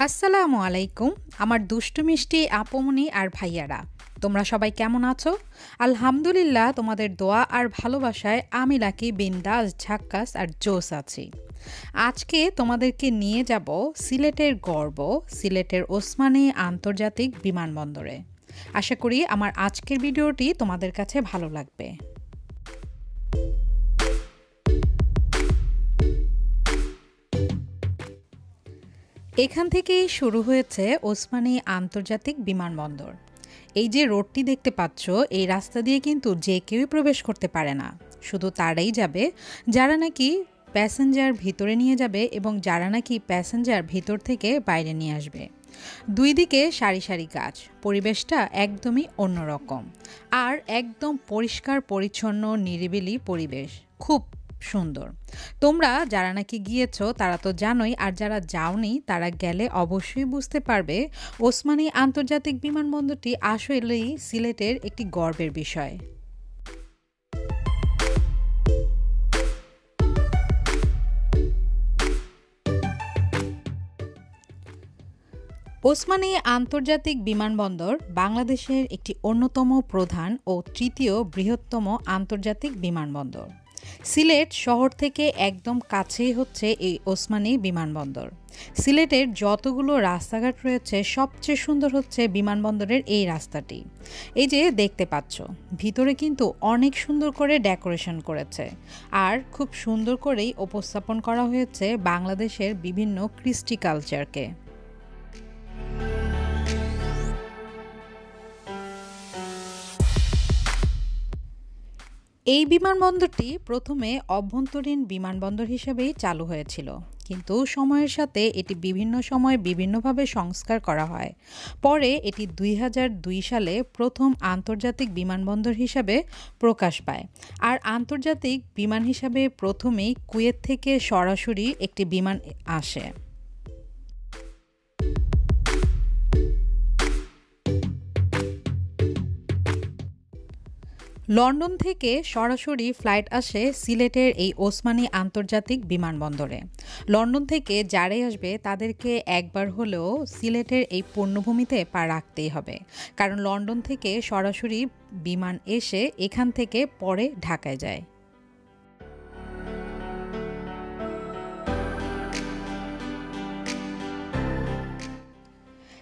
আসসালামু আলাইকুম আমার দুষ্টু মিষ্টি আপুমনি আর ভাইয়ারা তোমরা সবাই কেমন আছো? আলহামদুলিল্লাহ তোমাদের দোয়া আর ভালোবাসায় আমি লাকি বিন্দাস ঝাক্কাস আর জোস আছি। আজকে তোমাদেরকে নিয়ে যাব সিলেটের গর্ব সিলেটের ওসমানী আন্তর্জাতিক বিমানবন্দরে। আশা করি আমার আজকের ভিডিওটি তোমাদের কাছে ভালো লাগবে। এখান থেকেই শুরু হয়েছে ওসমানী আন্তর্জাতিক বিমানবন্দর। এই যে রোডটি দেখতে পাচ্ছ, এই রাস্তা দিয়ে কিন্তু যে কেউই প্রবেশ করতে পারে না, শুধু তারাই যাবে যারা নাকি প্যাসেঞ্জার ভিতরে নিয়ে যাবে এবং যারা নাকি প্যাসেঞ্জার ভিতর থেকে বাইরে নিয়ে আসবে। দুই দিকে সারি সারি গাছ, পরিবেশটা একদমই অন্যরকম আর একদম পরিষ্কার পরিচ্ছন্ন নিরিবিলি পরিবেশ, খুব সুন্দর। তোমরা যারা নাকি গিয়েছো তারা তো জানোই, আর যারা যাওনি তারা গেলে অবশ্যই বুঝতে পারবে ওসমানী আন্তর্জাতিক বিমানবন্দরটি আসলেই সিলেটের একটি গর্বের বিষয়। ওসমানী আন্তর্জাতিক বিমানবন্দর বাংলাদেশের একটি অন্যতম প্রধান ও তৃতীয় বৃহত্তম আন্তর্জাতিক বিমানবন্দর। সিলেট শহর থেকে একদম কাছেই হচ্ছে এই ওসমানী বিমানবন্দর। সিলেটের যতগুলো রাস্তাঘাট রয়েছে সবচেয়ে সুন্দর হচ্ছে বিমানবন্দরের এই রাস্তাটি। এই যে দেখতে পাচ্ছ, ভিতরে কিন্তু অনেক সুন্দর করে ডেকোরেশন করেছে আর খুব সুন্দর করেই উপস্থাপন করা হয়েছে বাংলাদেশের বিভিন্ন কৃষ্টি কালচারকে। এই বিমানবন্দরটি প্রথমে অভ্যন্তরীণ বিমানবন্দর হিসেবেই চালু হয়েছিল, কিন্তু সময়ের সাথে এটি বিভিন্ন সময় বিভিন্নভাবে সংস্কার করা হয়। পরে এটি 2002 সালে প্রথম আন্তর্জাতিক বিমানবন্দর হিসাবে প্রকাশ পায়। আর আন্তর্জাতিক বিমান হিসাবে প্রথমেই কুয়েত থেকে সরাসরি একটি বিমান আসে। লন্ডন থেকে সরাসরি ফ্লাইট আসে সিলেটের এই ওসমানী আন্তর্জাতিক বিমানবন্দরে। লন্ডন থেকে যারাই আসবে তাদেরকে একবার হলেও সিলেটের এই পূর্ণভূমিতে পা রাখতেই হবে, কারণ লন্ডন থেকে সরাসরি বিমান এসে এখান থেকে পরে ঢাকায় যায়।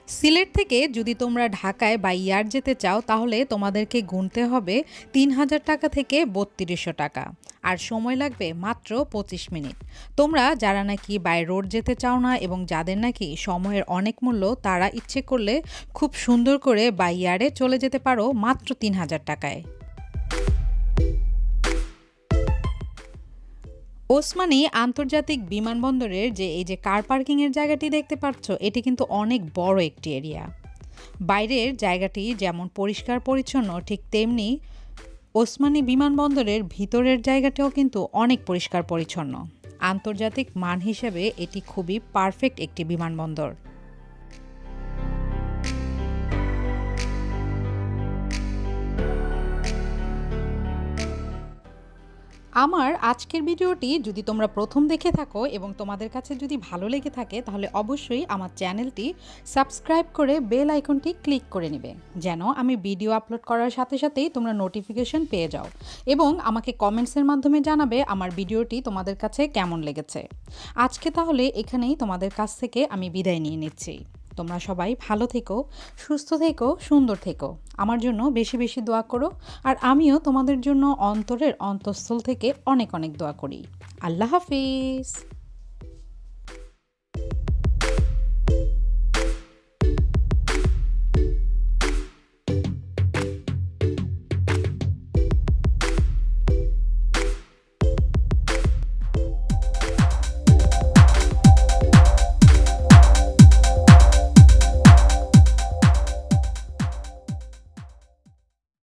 সিলেট থেকে যদি তোমরা ঢাকায় বা ইয়ার যেতে চাও তাহলে তোমাদেরকে গুনতে হবে 3000 টাকা থেকে 3200 টাকা, আর সময় লাগবে মাত্র 25 মিনিট। তোমরা যারা নাকি বাই রোড যেতে চাও না এবং যাদের নাকি সময়ের অনেক মূল্য, তারা ইচ্ছে করলে খুব সুন্দর করে বাই ইয়ারে চলে যেতে পারো মাত্র 3000 টাকায়। ওসমানী আন্তর্জাতিক বিমানবন্দরের এই যে কার পার্কিংয়ের জায়গাটি দেখতে পাচ্ছ, এটি কিন্তু অনেক বড় একটি এরিয়া। বাইরের জায়গাটি যেমন পরিষ্কার পরিচ্ছন্ন, ঠিক তেমনি ওসমানী বিমানবন্দরের ভিতরের জায়গাটাও কিন্তু অনেক পরিষ্কার পরিচ্ছন্ন। আন্তর্জাতিক মান হিসেবে এটি খুবই পারফেক্ট একটি বিমানবন্দর। আমার আজকের ভিডিওটি যদি তোমরা প্রথম দেখে থাকো এবং তোমাদের কাছে যদি ভালো লেগে থাকে, তাহলে অবশ্যই আমার চ্যানেলটি সাবস্ক্রাইব করে বেল আইকনটি ক্লিক করে নেবে, যেন আমি ভিডিও আপলোড করার সাথে সাথেই তোমরা নোটিফিকেশন পেয়ে যাও, এবং আমাকে কমেন্টসের মাধ্যমে জানাবে আমার ভিডিওটি তোমাদের কাছে কেমন লেগেছে। আজকে তাহলে এখানেই তোমাদের কাছ থেকে আমি বিদায় নিয়ে নিচ্ছি। তোমরা সবাই ভালো থেকো, সুস্থ থেকো, সুন্দর থেকো। আমার জন্য বেশি বেশি দোয়া করো, আর আমিও তোমাদের জন্য অন্তরের অন্তঃস্থল থেকে অনেক অনেক দোয়া করি। আল্লাহ হাফিজ।